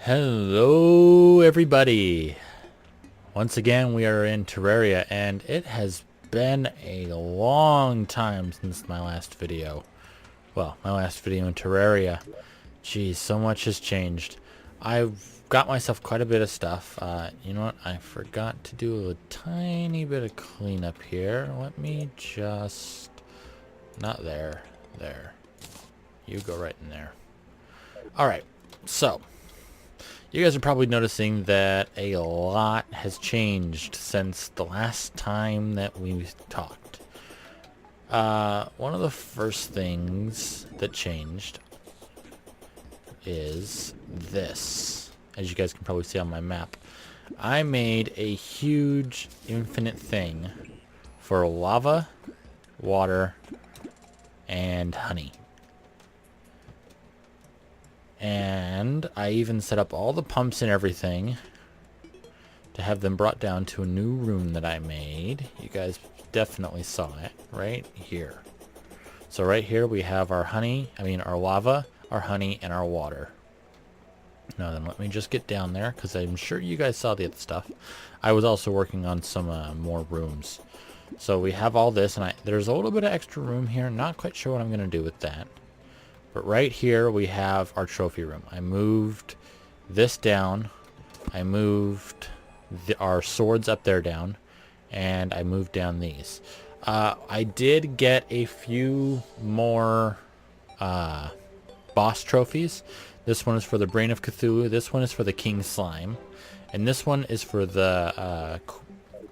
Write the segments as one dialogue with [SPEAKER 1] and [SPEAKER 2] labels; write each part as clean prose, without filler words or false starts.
[SPEAKER 1] Hello everybody! Once again we are in Terraria and it has been a long time since my last video. Well, my last video in Terraria. Geez, so much has changed. I've got myself quite a bit of stuff. You know what? I forgot to do a tiny bit of cleanup here. Let me just... Not there. There. You go right in there. Alright, so... You guys are probably noticing that a lot has changed since the last time that we talked. One of the first things that changed is this. As you guys can probably see on my map, I made a huge infinite thing for lava, water, and honey. And I even set up all the pumps and everything to have them brought down to a new room that I made. You guys definitely saw it right here. So right here we have our our lava, our honey, and our water. Now then, let me just get down there because I'm sure you guys saw the other stuff. I was also working on some more rooms. So we have all this, and there's a little bit of extra room here. Not quite sure what I'm going to do with that. But right here we have our trophy room. I moved this down. I moved our swords up there down. And I moved down these. I did get a few more boss trophies. This one is for the Brain of Cthulhu. This one is for the King Slime. And this one is for the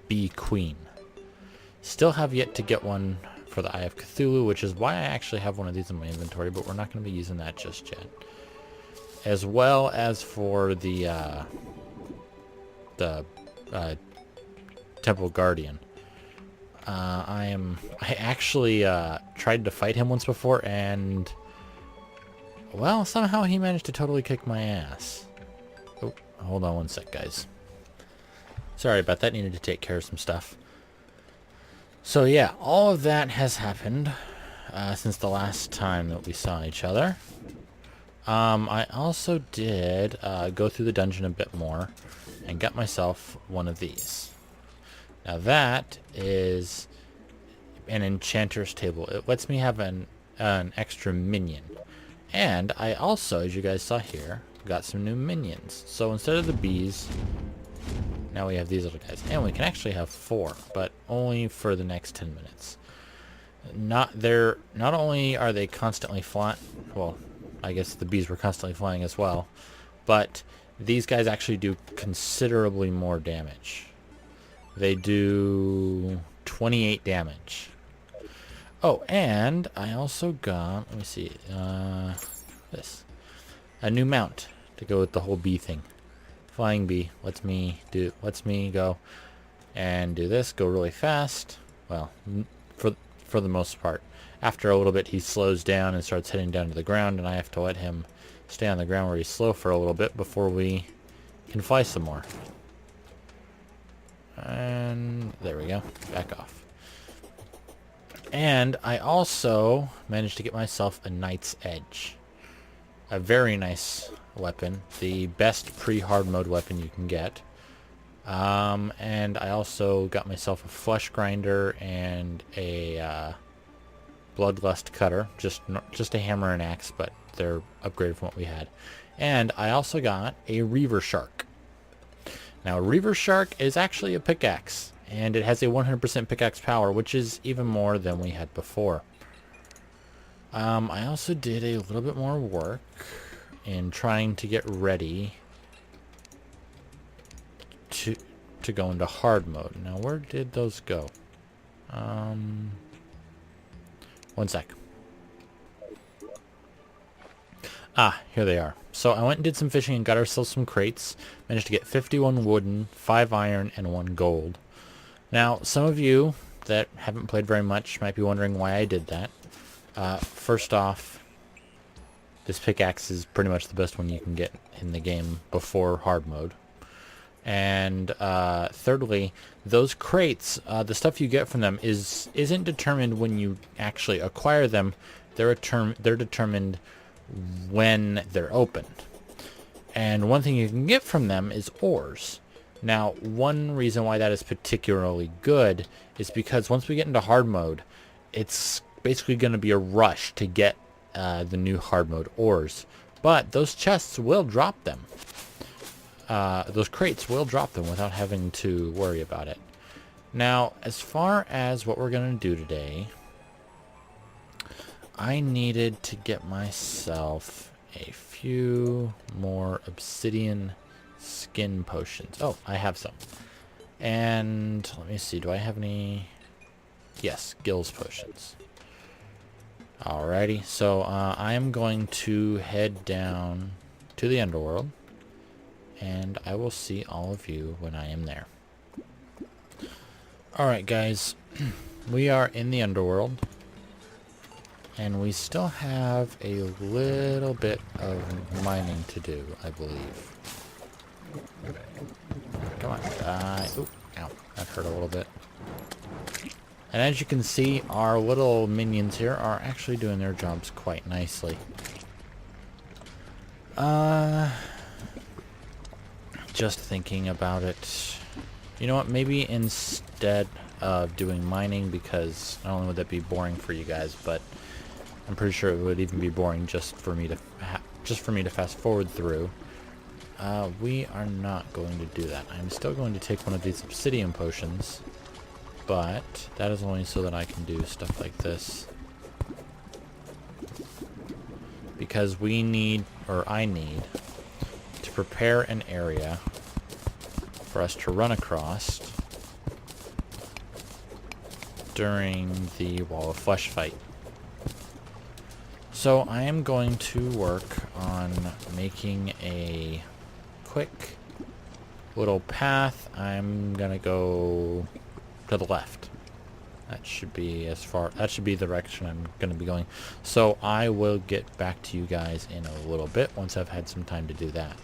[SPEAKER 1] Bee Queen. Still have yet to get one for the Eye of Cthulhu, which is why I actually have one of these in my inventory, but we're not going to be using that just yet. As well as for the Temple Guardian. I actually tried to fight him once before, and well, somehow he managed to totally kick my ass. Oh, hold on one sec, guys. Sorry about that. Needed to take care of some stuff. So yeah, all of that has happened since the last time that we saw each other. I also did go through the dungeon a bit more and got myself one of these. Now that is an enchanter's table. It lets me have an extra minion. And I also, as you guys saw here, got some new minions. So instead of the bees... Now we have these little guys. And we can actually have 4, but only for the next 10 minutes. Not only are they constantly flying, well, I guess the bees were constantly flying as well, but these guys actually do considerably more damage. They do 28 damage. Oh, and I also got, let me see, this. A new mount to go with the whole bee thing. Flying bee lets me go and do this, go really fast. Well, for the most part. After a little bit he slows down and starts heading down to the ground, and I have to let him stay on the ground where he's slow for a little bit before we can fly some more. And there we go, back off. And I also managed to get myself a Knight's Edge. A very nice weapon, the best pre-hard mode weapon you can get. And I also got myself a flesh grinder and a bloodlust cutter, just a hammer and axe, but they're upgraded from what we had. And I also got a Reaver Shark. Now a Reaver Shark is actually a pickaxe, and it has a 100% pickaxe power, which is even more than we had before. I also did a little bit more work in trying to get ready to go into hard mode. Now, where did those go? One sec. Ah, here they are. So I went and did some fishing and got ourselves some crates. Managed to get 51 wooden, 5 iron, and 1 gold. Now, some of you that haven't played very much might be wondering why I did that. First off, this pickaxe is pretty much the best one you can get in the game before hard mode. And thirdly, those crates, the stuff you get from them isn't determined when you actually acquire them. They're determined when they're opened. And one thing you can get from them is ores. Now, one reason why that is particularly good is because once we get into hard mode, it's basically going to be a rush to get the new hard mode ores. But those chests will drop them. Those crates will drop them without having to worry about it. Now, as far as what we're going to do today, I needed to get myself a few more obsidian skin potions. Oh, I have some. And let me see, do I have any? Yes, gills potions. Alrighty, so I am going to head down to the Underworld, and I will see all of you when I am there. Alright guys, we are in the Underworld, and we still have a little bit of mining to do, I believe. Come on, die. Oop, ow, that hurt a little bit. And as you can see, our little minions here are actually doing their jobs quite nicely. Just thinking about it. You know what, maybe instead of doing mining, because not only would that be boring for you guys, but I'm pretty sure it would even be boring just for me to fast forward through. We are not going to do that. I'm still going to take one of these obsidian potions, but that is only so that I can do stuff like this. Because we need, or I need, to prepare an area for us to run across during the Wall of Flesh fight. So I am going to work on making a quick little path. I'm gonna go to the left. That should be that should be the direction I'm gonna be going. So I will get back to you guys in a little bit once I've had some time to do that.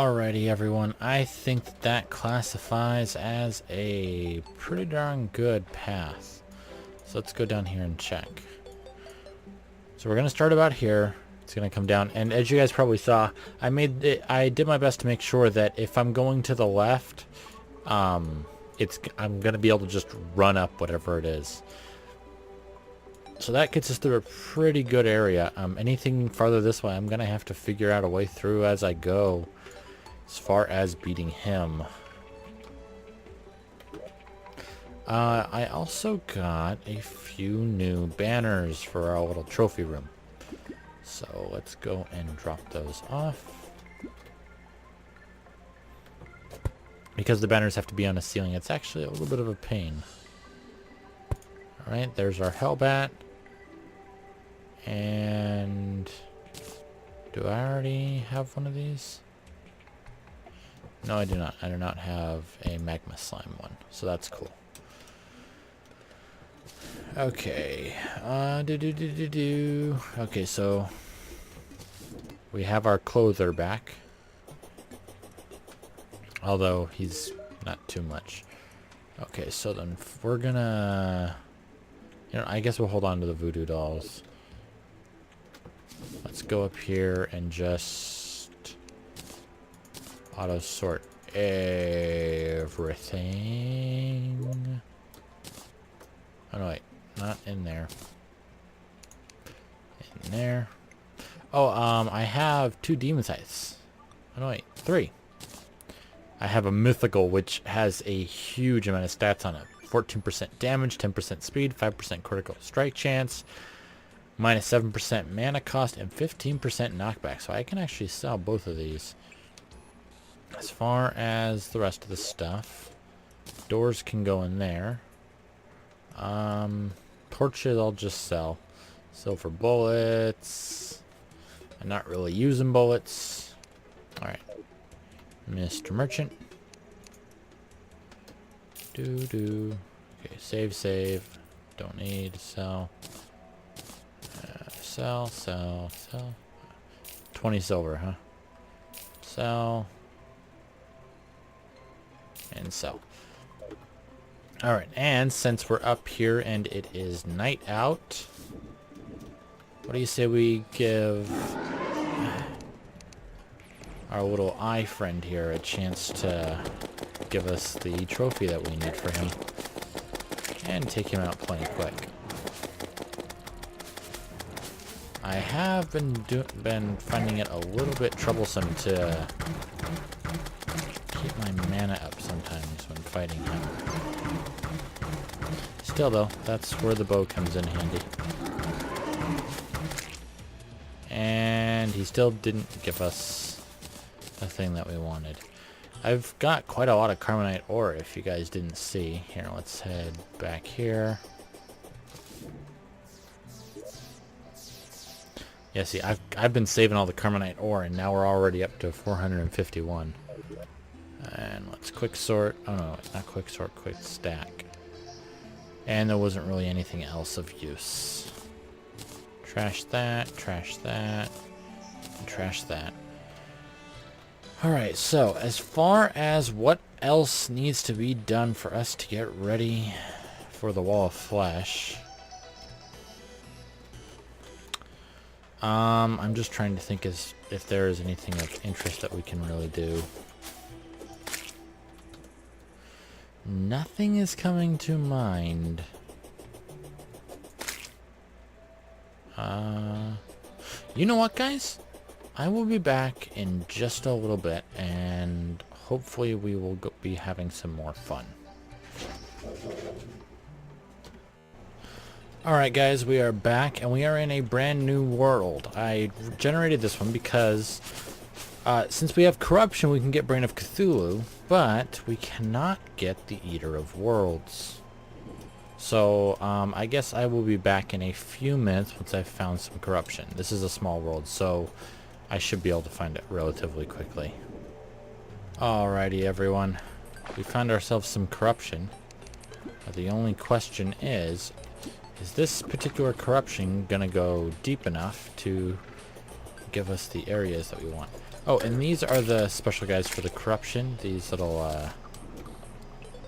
[SPEAKER 1] Alrighty, everyone. I think that that classifies as a pretty darn good path. So let's go down here and check. So we're gonna start about here. It's gonna come down, and as you guys probably saw, I did my best to make sure that if I'm going to the left, I'm gonna be able to just run up whatever it is. So that gets us through a pretty good area. Anything farther this way, I'm gonna have to figure out a way through as I go, as far as beating him. I also got a few new banners for our little trophy room. So let's go and drop those off. Because the banners have to be on a ceiling, it's actually a little bit of a pain. Alright, there's our Hellbat. And do I already have one of these? No, I do not. I do not have a magma slime one, so that's cool. Okay. Okay, so we have our clother back. Although he's not too much. Okay, so then we're gonna... I guess we'll hold on to the voodoo dolls. Let's go up here and just auto sort everything. Oh no, wait, not in there. In there. Oh, I have 2 demon scythes. Oh no, wait, 3. I have a mythical which has a huge amount of stats on it. 14% damage, 10% speed, 5% critical strike chance, minus 7% mana cost, and 15% knockback. So I can actually sell both of these. As far as the rest of the stuff, doors can go in there. Torches I'll just sell. Silver bullets. I'm not really using bullets. Alright. Mr. Merchant. Okay, save. Don't need. Sell. Sell. 20 silver, huh? Sell. And sell. Alright, and since we're up here and it is night out, what do you say we give our little eye friend here a chance to give us the trophy that we need for him and take him out plenty quick. I have been finding it a little bit troublesome to keep my mana up sometimes when fighting him. Still though, that's where the bow comes in handy. And he still didn't give us the thing that we wanted. I've got quite a lot of carbonite ore if you guys didn't see. Here, let's head back here. Yeah, see, I've been saving all the carbonite ore and now we're already up to 451. And let's quick sort. Oh no, not quick sort, quick stack. And there wasn't really anything else of use. Trash that, and trash that. Alright, so as far as what else needs to be done for us to get ready for the Wall of Flesh, I'm just trying to think if there is anything of interest that we can really do. Nothing is coming to mind. You know what, guys? I will be back in just a little bit, and hopefully we will be having some more fun. Alright guys, we are back, and we are in a brand new world. I generated this one because since we have corruption, we can get Brain of Cthulhu, but we cannot get the Eater of Worlds. So, I guess I will be back in a few minutes once I've found some corruption. This is a small world, so I should be able to find it relatively quickly. Alrighty, everyone. We found ourselves some corruption. But the only question is this particular corruption gonna go deep enough to give us the areas that we want? Oh, and these are the special guys for the corruption. These little,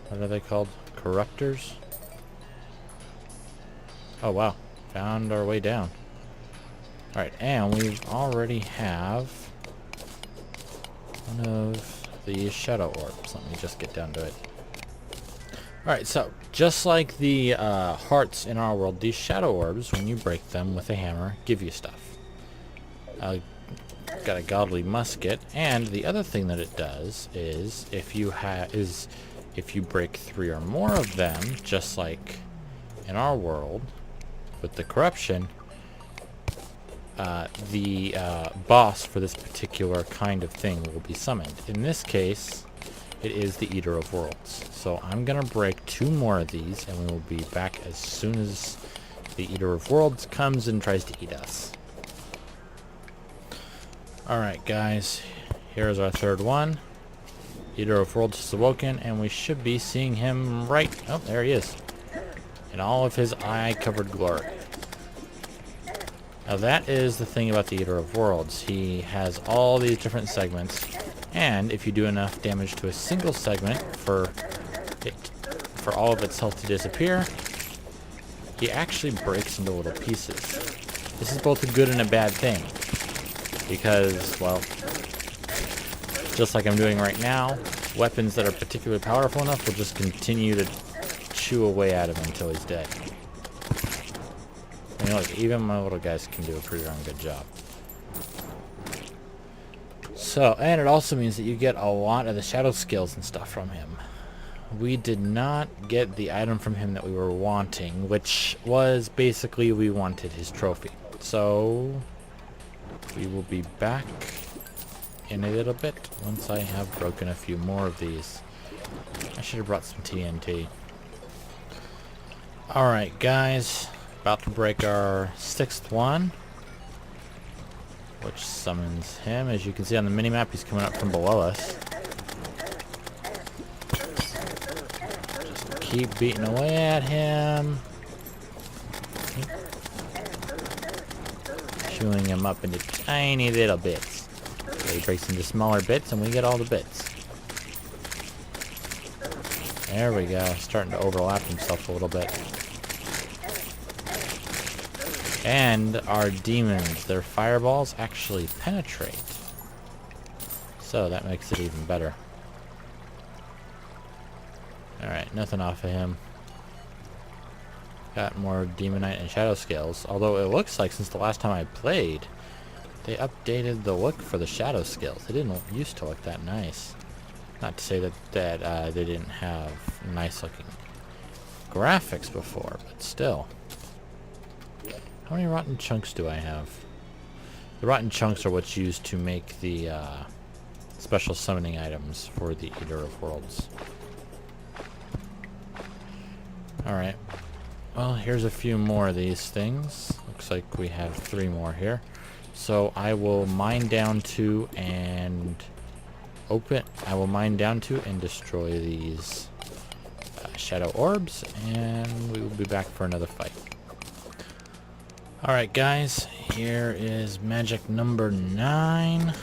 [SPEAKER 1] what are they called? Corruptors? Oh, wow. Found our way down. Alright, and we already have one of the shadow orbs. Let me just get down to it. Alright, so just like the hearts in our world, these shadow orbs, when you break them with a hammer, give you stuff. Got a godly musket, and the other thing that it does is if you break 3 or more of them, just like in our world with the corruption, the boss for this particular kind of thing will be summoned. In this case, it is the Eater of Worlds. So I'm gonna break 2 more of these, and we will be back as soon as the Eater of Worlds comes and tries to eat us. Alright guys, here's our 3rd one. Eater of Worlds is awoken, and we should be seeing him right... Oh, there he is. In all of his eye-covered glory. Now that is the thing about the Eater of Worlds. He has all these different segments, and if you do enough damage to a single segment for all of its health to disappear, he actually breaks into little pieces. This is both a good and a bad thing. Because, well, just like I'm doing right now, weapons that are particularly powerful enough will just continue to chew away at him until he's dead. I mean, look, even my little guys can do a pretty darn good job. So, and it also means that you get a lot of the shadow skills and stuff from him. We did not get the item from him that we were wanting, which was basically we wanted his trophy. So... we will be back in a little bit once I have broken a few more of these. I should have brought some TNT. Alright guys, about to break our 6th one, which summons him. As you can see on the minimap, he's coming up from below us. Just keep beating away at him. Chewing him up into tiny little bits. So he breaks into smaller bits and we get all the bits. There we go. Starting to overlap himself a little bit. And our demons, their fireballs actually penetrate. So that makes it even better. Alright, nothing off of him. Got more Demonite and Shadow Scales, although it looks like since the last time I played, they updated the look for the Shadow Scales. They didn't used to look that nice. Not to say that they didn't have nice looking graphics before, but still. How many rotten chunks do I have? The rotten chunks are what's used to make the special summoning items for the Eater of Worlds. Alright. Well, here's a few more of these things. Looks like we have 3 more here. So I will mine down to and destroy these shadow orbs, and we will be back for another fight. Alright guys, here is magic number 9.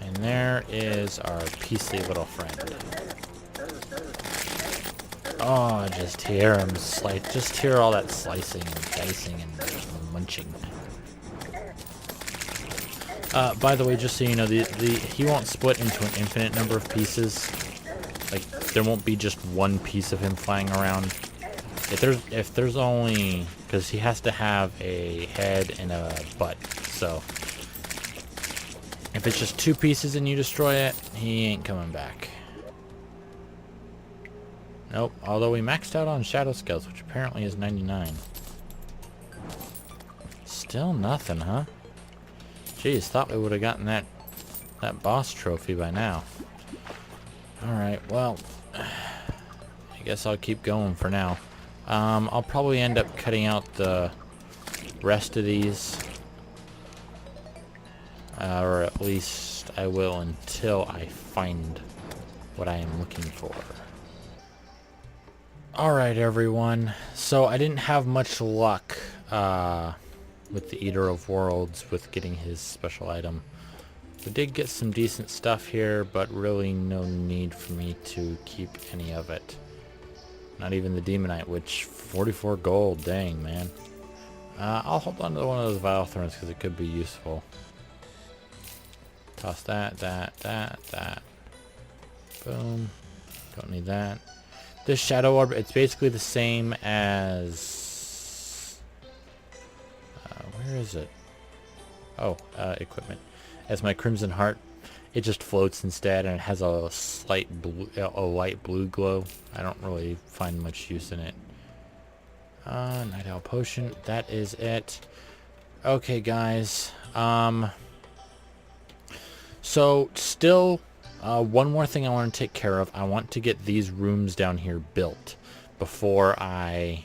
[SPEAKER 1] And there is our peaceful little friend. Oh, just hear him slice. Just hear all that slicing and dicing and munching. By the way, just so you know, he won't split into an infinite number of pieces. Like, there won't be just one piece of him flying around. If there's only, because he has to have a head and a butt. So if it's just 2 pieces and you destroy it, he ain't coming back. Nope, although we maxed out on Shadow Scales, which apparently is 99. Still nothing, huh? Jeez, thought we would have gotten that boss trophy by now. Alright, well, I guess I'll keep going for now. I'll probably end up cutting out the rest of these. Or at least I will until I find what I am looking for. Alright everyone, so I didn't have much luck with the Eater of Worlds with getting his special item. We did get some decent stuff here, but really no need for me to keep any of it. Not even the Demonite, which 44 gold, dang man. I'll hold on to one of those Vile Thorns because it could be useful. Toss that. Boom. Don't need that. This Shadow Orb, it's basically the same as... where is it? Oh, equipment. As my Crimson Heart, it just floats instead, and it has a light blue glow. I don't really find much use in it. Night Owl Potion, that is it. Okay, guys. So, still, one more thing I want to take care of. I want to get these rooms down here built before I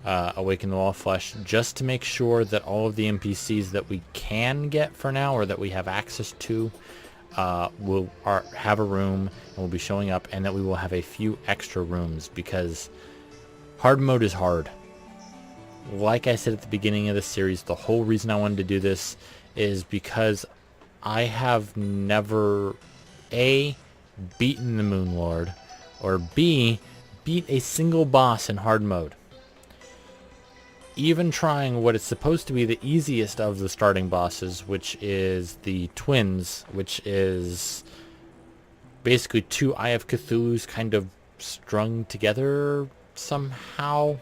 [SPEAKER 1] awaken the Wall of Flesh, just to make sure that all of the NPCs that we can get for now, or that we have access to, will have a room and will be showing up, and that we will have a few extra rooms, because hard mode is hard. Like I said at the beginning of the series, the whole reason I wanted to do this is because I have never A, beaten the Moon Lord, or B, beat a single boss in hard mode. Even trying what is supposed to be the easiest of the starting bosses, which is the twins, which is basically two Eye of Cthulhu's kind of strung together somehow.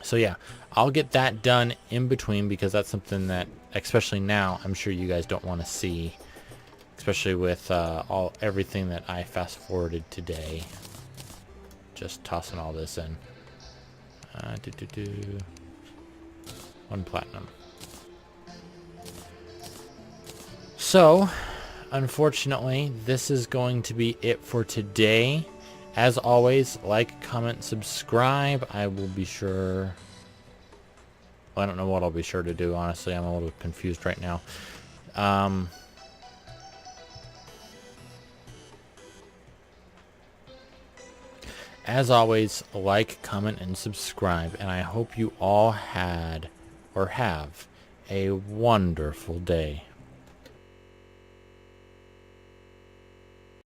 [SPEAKER 1] So yeah, I'll get that done in between, because that's something that, especially now, I'm sure you guys don't want to see, especially with everything that I fast forwarded today. Just tossing all this in. 1 platinum. So, unfortunately, this is going to be it for today. As always, like, comment, subscribe. I will be sure... Well, I don't know what I'll be sure to do, honestly. I'm a little confused right now. As always, like, comment, and subscribe. And I hope you all had, or have, a wonderful day.